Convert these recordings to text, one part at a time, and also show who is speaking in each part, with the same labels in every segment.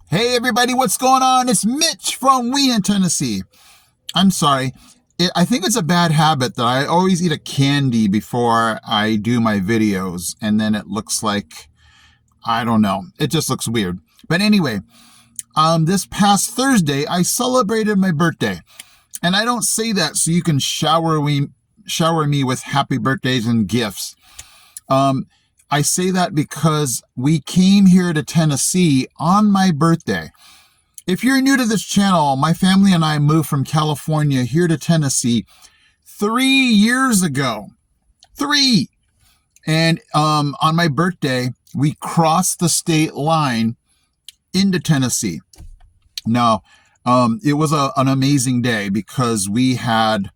Speaker 1: Hey everybody, what's going on? It's Mitch from Wheaton, Tennessee. I'm sorry. I think it's a bad habit that I always eat a candy before I do my videos, and then it looks like, I don't know. It just looks weird. But anyway, this past Thursday, I celebrated my birthday. And I don't say that so you can shower me with happy birthdays and gifts. I say that because we came here to Tennessee on my birthday. If you're new to this channel, my family and I moved from California here to Tennessee 3 years ago. 3. And on my birthday, we crossed the state line into Tennessee. Now, it was an amazing day because we had,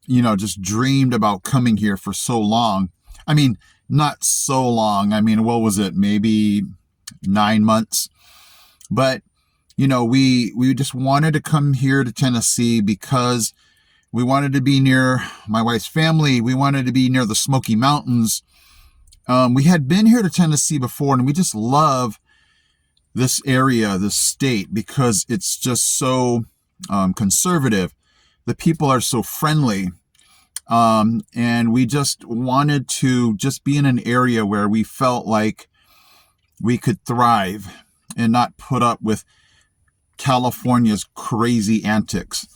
Speaker 1: just dreamed about coming here for so long. I mean, not so long. I mean, what was it? Maybe 9 months. But, we just wanted to come here to Tennessee because we wanted to be near my wife's family. We wanted to be near the Smoky Mountains. We had been here to Tennessee before, and we just love this area, this state, because it's just so conservative. The people are so friendly. And we just wanted to just be in an area where we felt like we could thrive and not put up with California's crazy antics.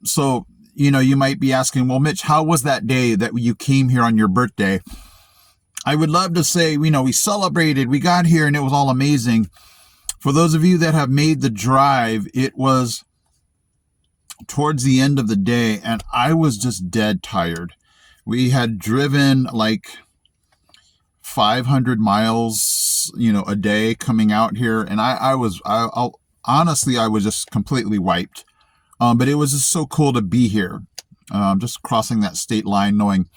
Speaker 1: So, you might be asking, well, Mitch, how was that day that you came here on your birthday? I would love to say, we celebrated, we got here and it was all amazing. For those of you that have made the drive, it was towards the end of the day and I was just dead tired. We had driven like 500 miles, a day coming out here. And honestly, I was just completely wiped. But it was just so cool to be here. Just crossing that state line knowing,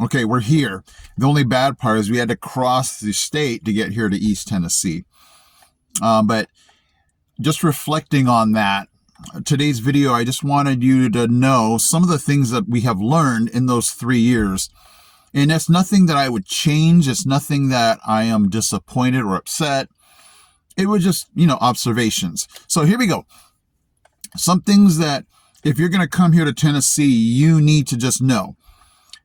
Speaker 1: okay, we're here. The only bad part is we had to cross the state to get here to East Tennessee. But just reflecting on that, today's video, I just wanted you to know some of the things that we have learned in those 3 years. And it's nothing that I would change. It's nothing that I am disappointed or upset. It was just, observations. So here we go. Some things that if you're going to come here to Tennessee, you need to just know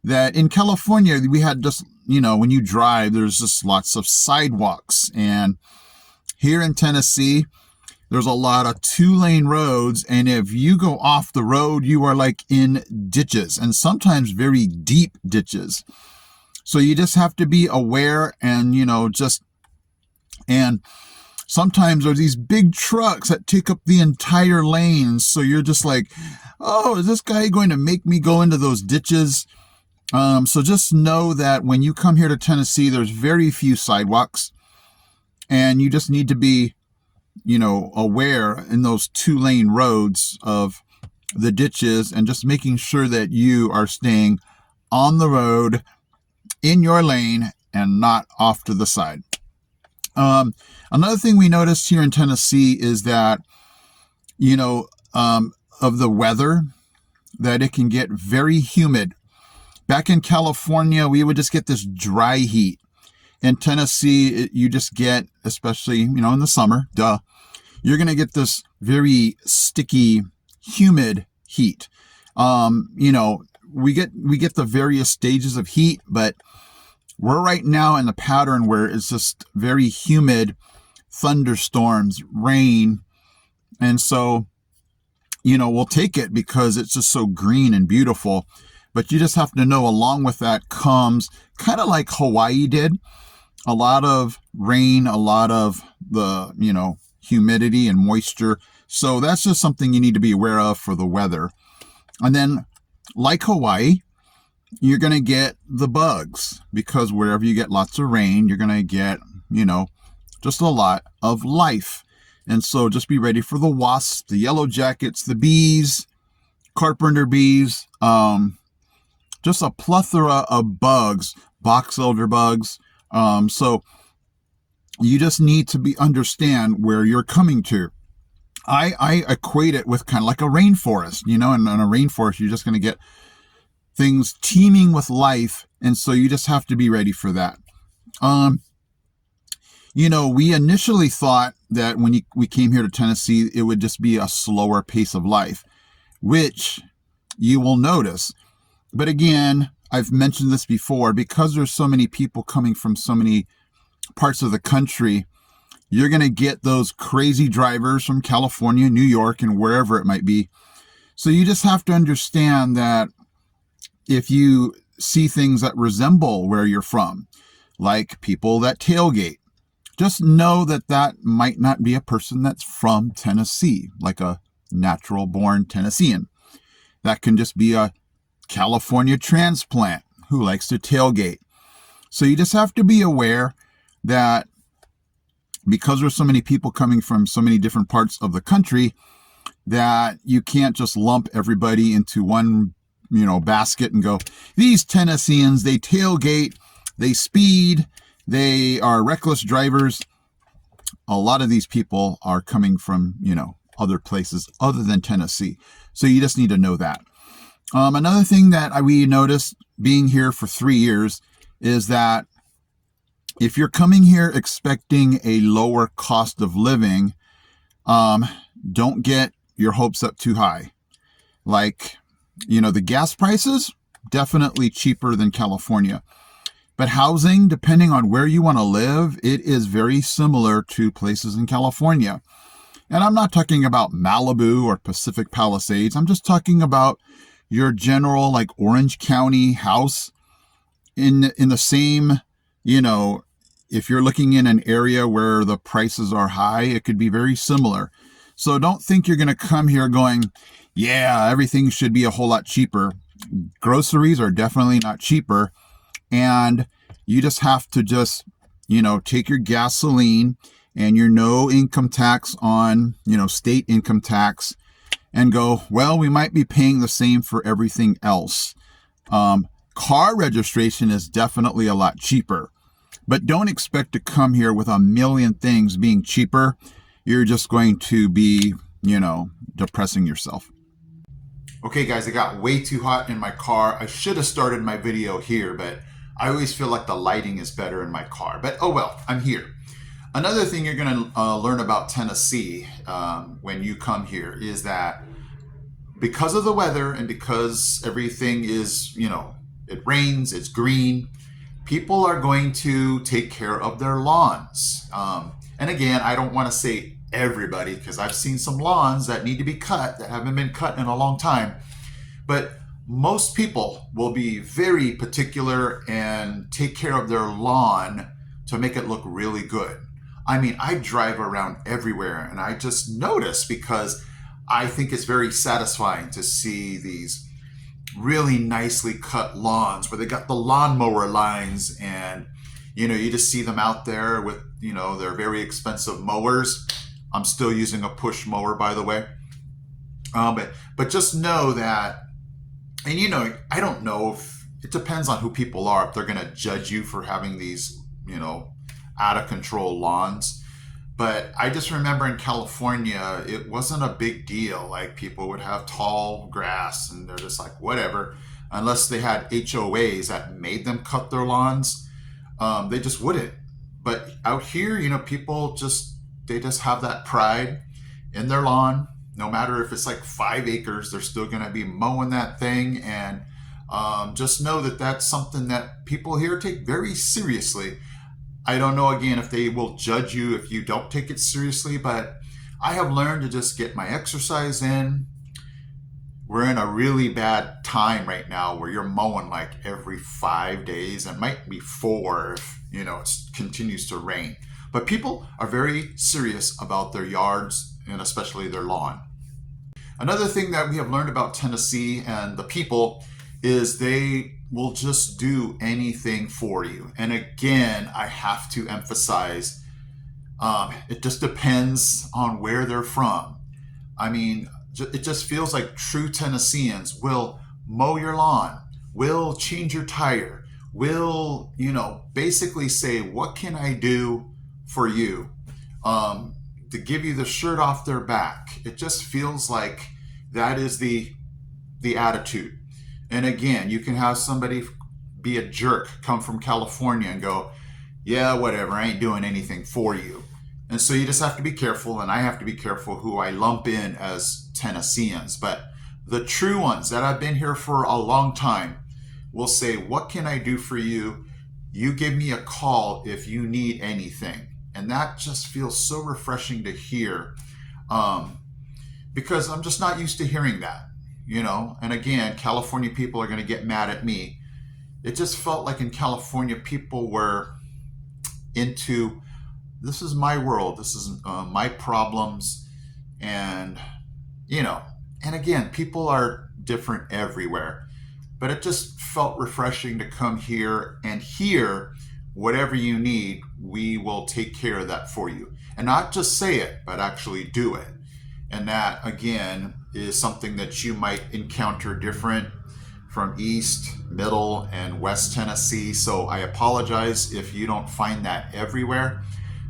Speaker 1: that in California, we had just, when you drive, there's just lots of sidewalks. And here in Tennessee, there's a lot of 2-lane roads, and if you go off the road, you are like in ditches, and sometimes very deep ditches. So you just have to be aware and, and sometimes there's these big trucks that take up the entire lane. So you're just like, oh, is this guy going to make me go into those ditches? So just know that when you come here to Tennessee, there's very few sidewalks, and you just need to be aware in those 2-lane roads of the ditches and just making sure that you are staying on the road in your lane and not off to the side. Another thing we noticed here in Tennessee is that, of the weather, that it can get very humid. Back in California, we would just get this dry heat. In Tennessee, you just get, especially, in the summer, you're going to get this very sticky, humid heat. We get the various stages of heat, but we're right now in the pattern where it's just very humid, thunderstorms, rain. And so, we'll take it because it's just so green and beautiful. But you just have to know along with that comes kind of like Hawaii did. A lot of rain, a lot of the, humidity and moisture. So that's just something you need to be aware of for the weather. And then like Hawaii, you're going to get the bugs because wherever you get lots of rain, you're going to get, just a lot of life. And so just be ready for the wasps, the yellow jackets, the bees, carpenter bees, just a plethora of bugs, box elder bugs. So you just need to understand where you're coming to. I equate it with kind of like a rainforest, and in a rainforest, you're just going to get things teeming with life. And so you just have to be ready for that. We initially thought that when we came here to Tennessee, it would just be a slower pace of life, which you will notice. But again, I've mentioned this before, because there's so many people coming from so many parts of the country, you're going to get those crazy drivers from California, New York, and wherever it might be. So you just have to understand that if you see things that resemble where you're from, like people that tailgate, just know that that might not be a person that's from Tennessee, like a natural born Tennessean. That can just be a California transplant who likes to tailgate. So you just have to be aware that because there's so many people coming from so many different parts of the country, that you can't just lump everybody into one, basket and go, these Tennesseans, they tailgate, they speed, they are reckless drivers. A lot of these people are coming from, other places other than Tennessee. So you just need to know that. Another thing that we noticed being here for 3 years is that if you're coming here expecting a lower cost of living, don't get your hopes up too high. Like, the gas prices, definitely cheaper than California. But housing, depending on where you want to live, it is very similar to places in California. And I'm not talking about Malibu or Pacific Palisades. I'm just talking about your general, like, Orange County house in the same, if you're looking in an area where the prices are high, it could be very similar. So don't think you're going to come here going, yeah, everything should be a whole lot cheaper. Groceries are definitely not cheaper. And you just have to take your gasoline and your no income tax on, state income tax and go, well, we might be paying the same for everything else. Car registration is definitely a lot cheaper, but don't expect to come here with a million things being cheaper. You're just going to be, depressing yourself. Okay, guys, it got way too hot in my car. I should have started my video here, but I always feel like the lighting is better in my car. But oh well, I'm here. Another thing you're going to learn about Tennessee when you come here is that because of the weather and because everything is, it rains, it's green, people are going to take care of their lawns. And again, I don't want to say everybody, because I've seen some lawns that need to be cut that haven't been cut in a long time. But most people will be very particular and take care of their lawn to make it look really good. I mean, I drive around everywhere and I just notice, because I think it's very satisfying to see these really nicely cut lawns where they got the lawnmower lines, and you just see them out there with their very expensive mowers. I'm still using a push mower, by the way. But just know that, and I don't know if it depends on who people are, if they're going to judge you for having these out of control lawns. But I just remember in California, it wasn't a big deal. Like, people would have tall grass and they're just like, whatever, unless they had HOAs that made them cut their lawns. They just wouldn't. But out here, people they just have that pride in their lawn. No matter if it's like 5 acres, they're still going to be mowing that thing. And just know that that's something that people here take very seriously. I don't know, again, if they will judge you if you don't take it seriously, but I have learned to just get my exercise in. We're in a really bad time right now where you're mowing like every 5 days, and might be 4 if, it continues to rain. But people are very serious about their yards and especially their lawn. Another thing that we have learned about Tennessee and the people is they will just do anything for you. And again, I have to emphasize, it just depends on where they're from. I mean, it just feels like true Tennesseans will mow your lawn, will change your tire, will, basically say, what can I do for you? To give you the shirt off their back. It just feels like that is the attitude. And again, you can have somebody be a jerk, come from California and go, yeah, whatever, I ain't doing anything for you. And so you just have to be careful, and I have to be careful who I lump in as Tennesseans. But the true ones that have been here for a long time will say, what can I do for you? You give me a call if you need anything. And that just feels so refreshing to hear, um, because I'm just not used to hearing that, you know. And again, California people are going to get mad at me. It just felt like in California, people were into, this is my world, this is my problems, and you know, and again, people are different everywhere, but it just felt refreshing to come here and hear whatever you need, we will take care of that for you. And not just say it, but actually do it. And that, again, is something that you might encounter different from East, Middle, and West Tennessee. So I apologize if you don't find that everywhere,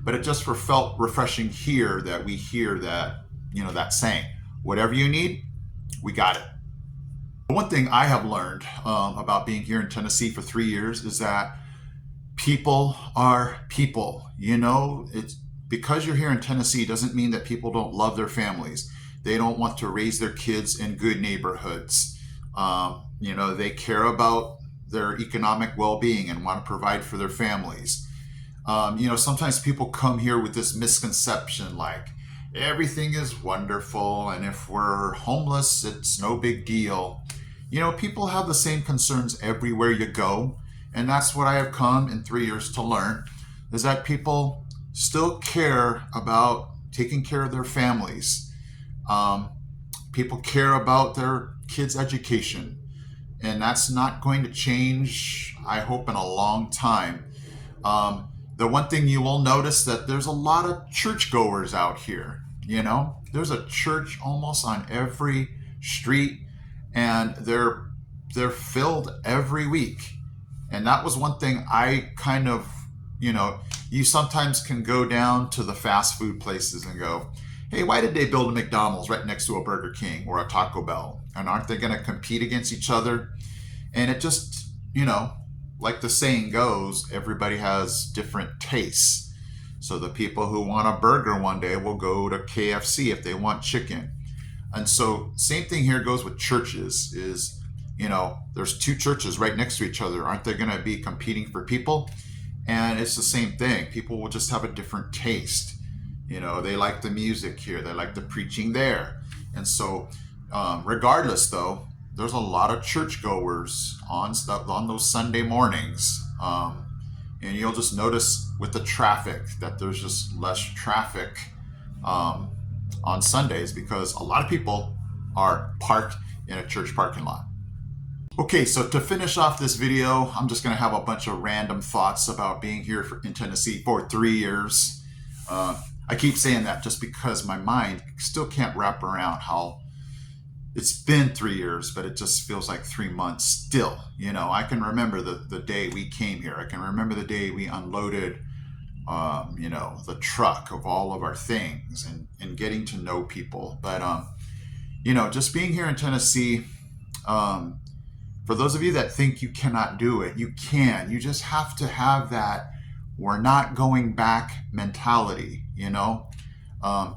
Speaker 1: but it just felt refreshing here that we hear that, you know, that saying, whatever you need, we got it. One thing I have learned about being here in Tennessee for 3 years is that people are people. You know, it's because you're here in Tennessee doesn't mean that people don't love their families. They don't want to raise their kids in good neighborhoods. You know, they care about their economic well-being and want to provide for their families. You know, sometimes people come here with this misconception like everything is wonderful, and if we're homeless, it's no big deal. You know, people have the same concerns everywhere you go. And that's what I have come in 3 years to learn, is that people still care about taking care of their families. People care about their kids' education. And that's not going to change, I hope, in a long time. The one thing you will notice that there's a lot of churchgoers out here. You know, there's a church almost on every street, and they're filled every week. And that was one thing I kind of, you know, you sometimes can go down to the fast food places and go, hey, why did they build a McDonald's right next to a Burger King or a Taco Bell? And aren't they going to compete against each other? And it just, you know, like the saying goes, everybody has different tastes. So the people who want a burger one day will go to KFC if they want chicken. And so same thing here goes with churches is, you know, there's two churches right next to each other. Aren't they going to be competing for people? And it's the same thing. People will just have a different taste. You know, they like the music here. They like the preaching there. And so regardless, though, there's a lot of churchgoers on those Sunday mornings. And you'll just notice with the traffic that there's just less traffic on Sundays because a lot of people are parked in a church parking lot. Okay, so to finish off this video, I'm just going to have a bunch of random thoughts about being here in Tennessee for 3 years. I keep saying that just because my mind still can't wrap around how it's been 3 years, but it just feels like 3 months still. You know, I can remember the day we came here. I can remember the day we unloaded, you know, the truck of all of our things and getting to know people. But, you know, just being here in Tennessee, for those of you that think you cannot do it, you can. You just have to have that we're not going back mentality, you know?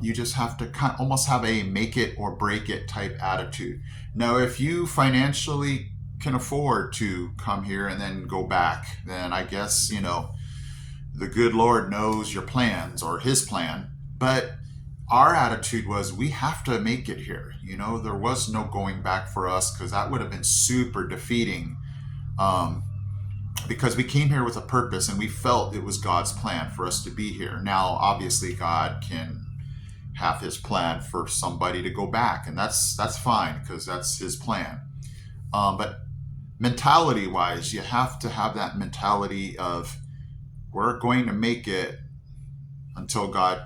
Speaker 1: You just have to almost have a make it or break it type attitude. Now, if you financially can afford to come here and then go back, then I guess, you know, the good Lord knows your plans or his plan. But our attitude was we have to make it here. You know, there was no going back for us because that would have been super defeating, because we came here with a purpose and we felt it was God's plan for us to be here. Now, obviously, God can have his plan for somebody to go back, and that's fine because that's his plan. But mentality wise, you have to have that mentality of we're going to make it until God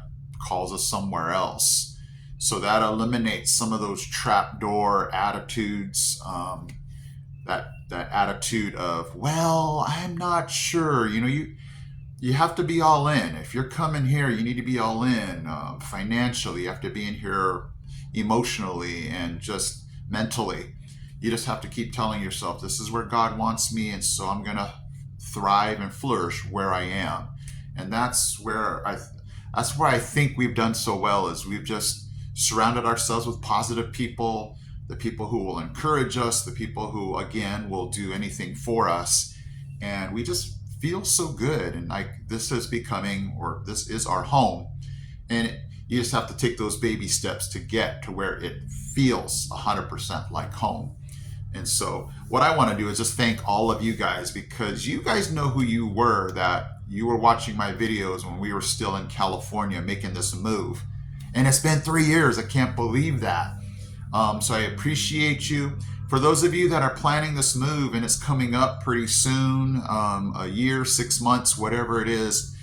Speaker 1: calls us somewhere else. So that eliminates some of those trapdoor attitudes, that attitude of, well, I'm not sure. You know, you have to be all in. If you're coming here, you need to be all in financially. You have to be in here emotionally and just mentally. You just have to keep telling yourself, this is where God wants me, and so I'm going to thrive and flourish where I am. And that's where I think we've done so well, is we've just surrounded ourselves with positive people, the people who will encourage us, the people who, again, will do anything for us. And we just feel so good. And like, this is our home. And you just have to take those baby steps to get to where it feels 100% like home. And so what I want to do is just thank all of you guys, because you guys know who you were, that you were watching my videos when we were still in California making this move. And it's been 3 years. I can't believe that. So I appreciate you. For those of you that are planning this move and it's coming up pretty soon, a year, 6 months, whatever it is,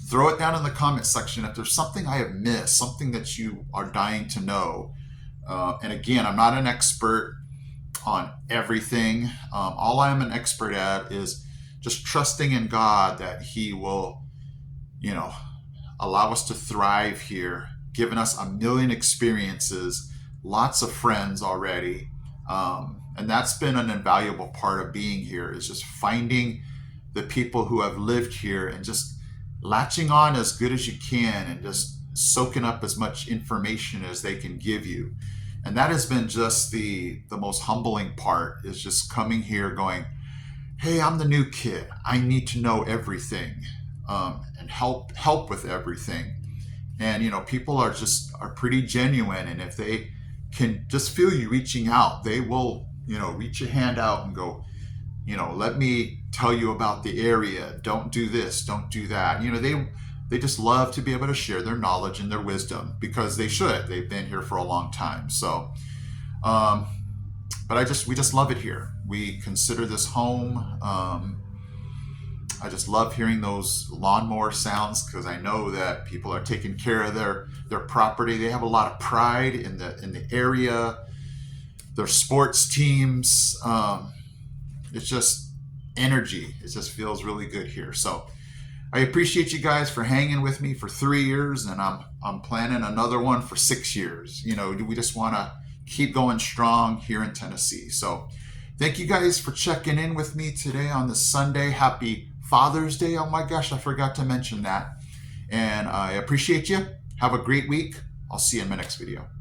Speaker 1: throw it down in the comment section if there's something I have missed, something that you are dying to know. And again, I'm not an expert on everything. All I'm an expert at is just trusting in God that He will, allow us to thrive here, giving us a million experiences, lots of friends already. And that's been an invaluable part of being here, is just finding the people who have lived here and just latching on as good as you can and just soaking up as much information as they can give you. And that has been just the most humbling part, is just coming here going, hey, I'm the new kid. I need to know everything, and help with everything. And people are pretty genuine, and if they can just feel you reaching out, they will reach a hand out and go, let me tell you about the area. Don't do this, don't do that. They just love to be able to share their knowledge and their wisdom, because they should. They've been here for a long time. So, but we just love it here. We consider this home. I just love hearing those lawnmower sounds, because I know that people are taking care of their property. They have a lot of pride in the area, their sports teams. It's just energy. It just feels really good here. So I appreciate you guys for hanging with me for 3 years, and I'm planning another one for 6 years. We just want to keep going strong here in Tennessee. So thank you guys for checking in with me today on this Sunday. Happy Father's Day. Oh my gosh, I forgot to mention that. And I appreciate you. Have a great week. I'll see you in my next video.